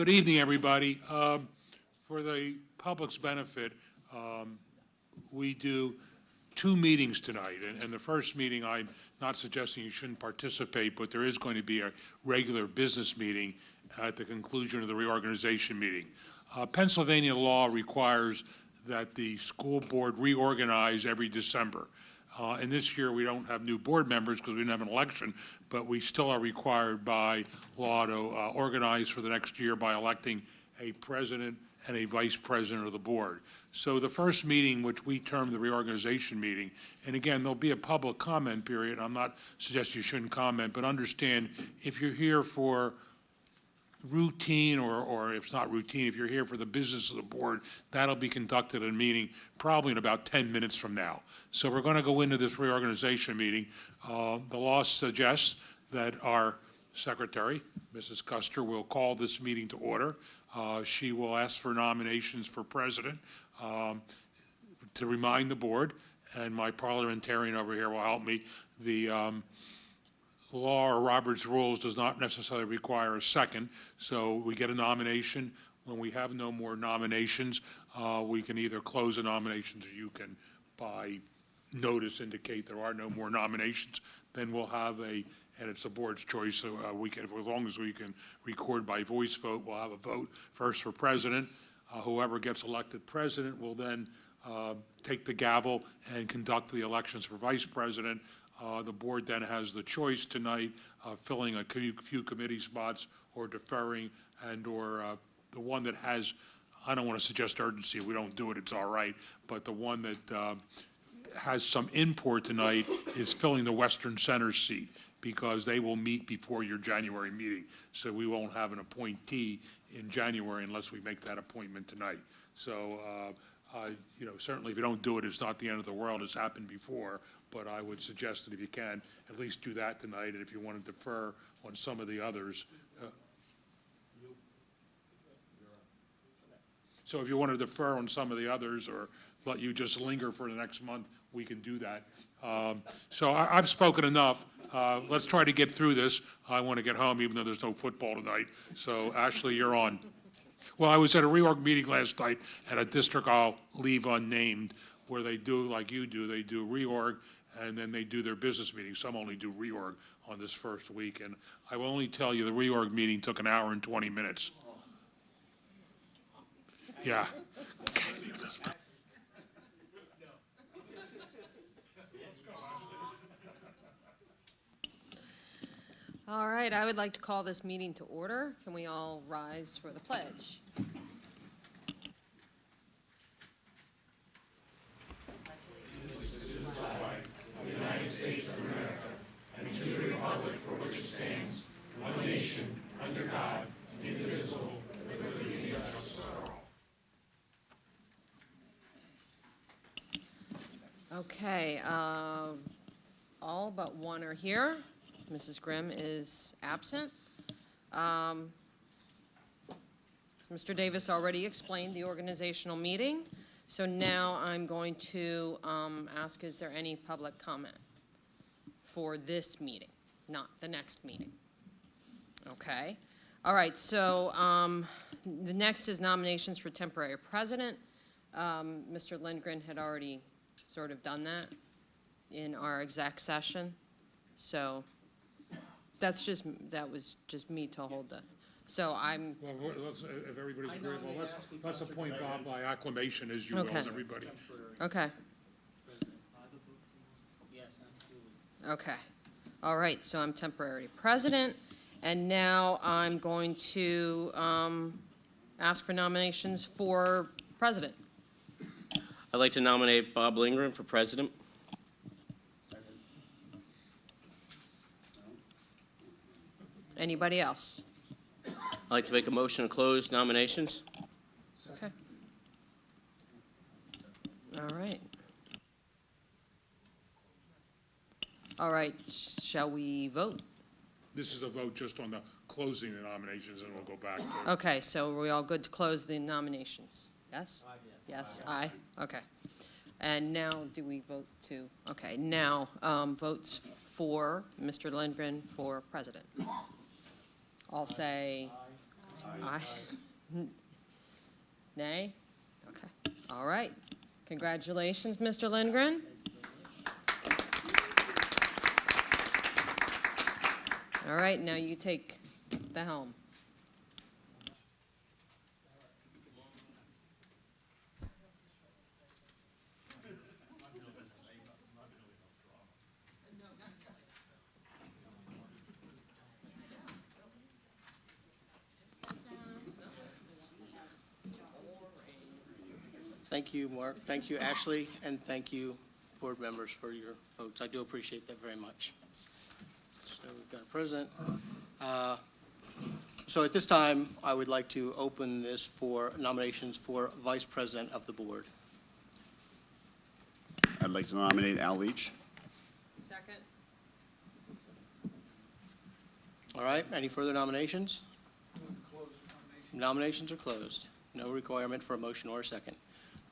Good evening, everybody. For the public's benefit, we do 2 meetings tonight. And the first meeting, I'm not suggesting you shouldn't participate, but there is going to be a regular business meeting at the conclusion of the reorganization meeting. Pennsylvania law requires that the school board reorganize every December. And this year we don't have new board members because we didn't have an election, but we still are required by law to organize for the next year by electing a president and a vice president of the board. So the first meeting, which we term the reorganization meeting, and again, there'll be a public comment period. I'm not suggesting you shouldn't comment, but understand if you're here for routine, or if it's not routine, if you're here for the business of the board, that'll be conducted in a meeting probably in about 10 minutes from now. So we're going to go into this reorganization meeting. The law suggests that our secretary, Mrs. Custer, will call this meeting to order. She will ask for nominations for president. To remind the board, and my parliamentarian over here will help me, the law or Robert's rules does not necessarily require a second, so we get a nomination. When we have no more nominations, we can either close the nominations or you can, by notice, indicate there are no more nominations. Then we'll have and it's the board's choice, so we can, as long as we can record by voice vote, we'll have a vote first for president. Whoever gets elected president will then take the gavel and conduct the elections for vice president. The board then has the choice tonight of filling a few committee spots or deferring, and or the one that has, I don't want to suggest urgency, we don't do it, it's all right, but the one that has some import tonight is filling the Western Center seat, because they will meet before your January meeting. So we won't have an appointee in January unless we make that appointment tonight. So, you know, certainly if you don't do it, it's not the end of the world. It's happened before. But I would suggest that if you can, at least do that tonight. And if you want to defer on some of the others. So if you want to defer on some of the others or let you just linger for the next month, we can do that. So I've spoken enough. Let's try to get through this. I want to get home even though there's no football tonight. So Ashley, you're on. Well, I was at a reorg meeting last night at a district I'll leave unnamed where they do, like you do, they do reorg and then they do their business meeting. Some only do reorg on this first week. And I will only tell you the reorg meeting took an hour and 20 minutes. Yeah. All right, I would like to call this meeting to order. Can we all rise for the pledge? Of the United States of America, and to the republic for which it stands, one nation, under God, indivisible, with liberty and justice for all. Okay, all but one are here. Mrs. Grimm is absent. Mr. Davis already explained the organizational meeting. So now I'm going to ask, is there any public comment for this meeting, not the next meeting? Okay. All right, so the next is nominations for temporary president. Mr. Lindgren had already sort of done that in our exec session. So that was just me to hold the, so I'm. Well, if everybody's agreeable, let's appoint Bob by acclamation as you will, as everybody. Okay. Okay. All right, so I'm temporary president, and now I'm going to ask for nominations for president. I'd like to nominate Bob Lindgren for president. Anybody else? I'd like to make a motion to close nominations. Okay. All right. All right, shall we vote? This is a vote just on the closing the nominations, and we'll go back to. Okay, so are we all good to close the nominations? Yes? Yes, aye. Okay. And now do we vote to, okay, now votes for Mr. Lindgren for president. I'll say Aye. Nay? Okay, all right. Congratulations, Mr. Lindgren. All right, now you take the helm. Thank you, Mark. Thank you, Ashley, and thank you, board members, for your votes. I do appreciate that very much. So we've got a president. So at this time, I would like to open this for nominations for vice president of the board. I'd like to nominate Al Leach. Second. All right, any further nominations? Nominations are closed. No requirement for a motion or a second.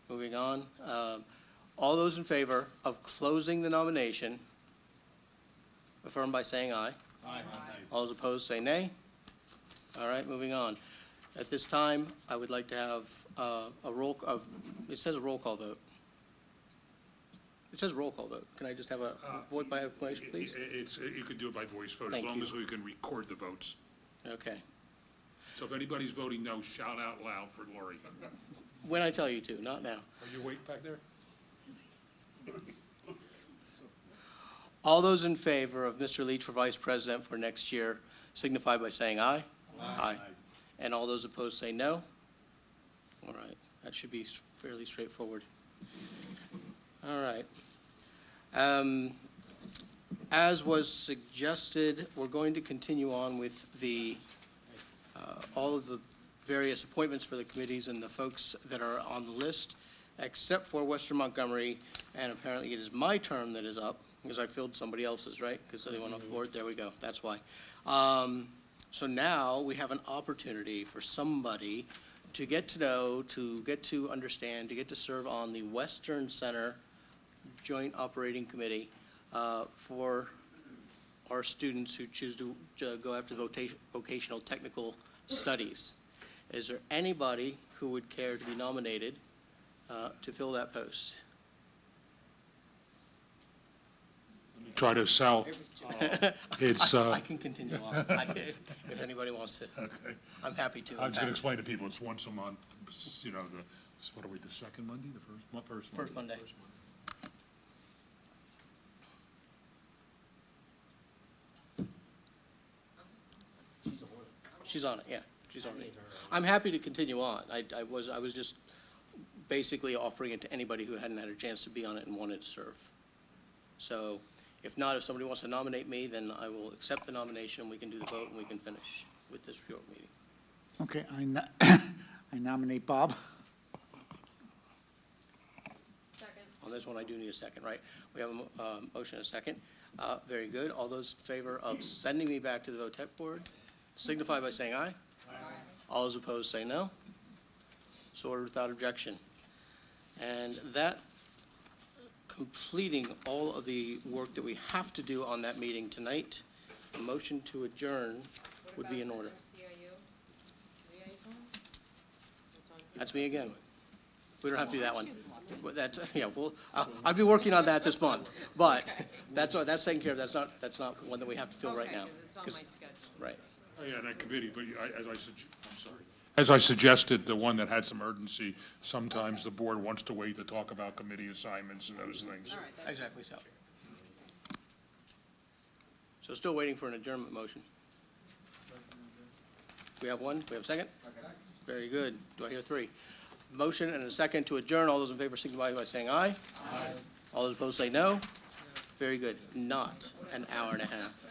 Moving on, all those in favor of closing the nomination, affirm by saying aye. Aye. All those opposed, say nay. All right, moving on. At this time, I would like to have it says a roll call vote. It says roll call vote. Can I just have a vote by acclamation, please? You could do it by voice vote, as Thank long you. as we can record the votes. Okay. So if anybody's voting no, shout out loud for Lori. When I tell you to, not now. Are you awake back there? All those in favor of Mr. Leach for vice president for next year signify by saying aye. Aye. And all those opposed say no. All right, that should be fairly straightforward. All right. As was suggested, we're going to continue on with the, all of the various appointments for the committees and the folks that are on the list, except for Western Montgomery, and apparently it is my term that is up, because I filled somebody else's, right? Because they went off the board, there we go, that's why. So now we have an opportunity for somebody to get to know, to get to understand, to get to serve on the Western Center Joint Operating Committee for our students who choose to go after vocational technical studies. Is there anybody who would care to be nominated to fill that post? Try to sell. It's, I can continue on, if anybody wants to. okay. I'm happy to. I in was going to fact. explain to people, it's once a month, you know, what are we, the second Monday, the first Monday? First Monday. She's on it, yeah, she's on it. I'm happy to continue on. I was just basically offering it to anybody who hadn't had a chance to be on it and wanted to serve. So if not, if somebody wants to nominate me, then I will accept the nomination, we can do the vote, and we can finish with this short meeting. Okay, I nominate Bob. Second. On this one, I do need a second, right? We have a motion and a second. Very good. All those in favor of sending me back to the VOTEC board signify by saying aye. Aye. All those opposed say no. So ordered without objection. And that completing all of the work that we have to do on that meeting tonight, a motion to adjourn would be in order. That's me again. We don't have to do that one. But that's, yeah, well, I'll be working on that this month, but that's taken care of. That's not one that we have to fill right now. Okay, because it's on my schedule. Right. Oh, yeah, that committee, but I'm sorry. As I suggested, the one that had some urgency, sometimes the board wants to wait to talk about committee assignments and those things. All right, that's Exactly so. So still waiting for an adjournment motion. We have one? We have a second? Very good. Do I hear three? Motion and a second to adjourn. All those in favor signify by saying aye. Aye. All those opposed say no. Very good. Not an hour and a half.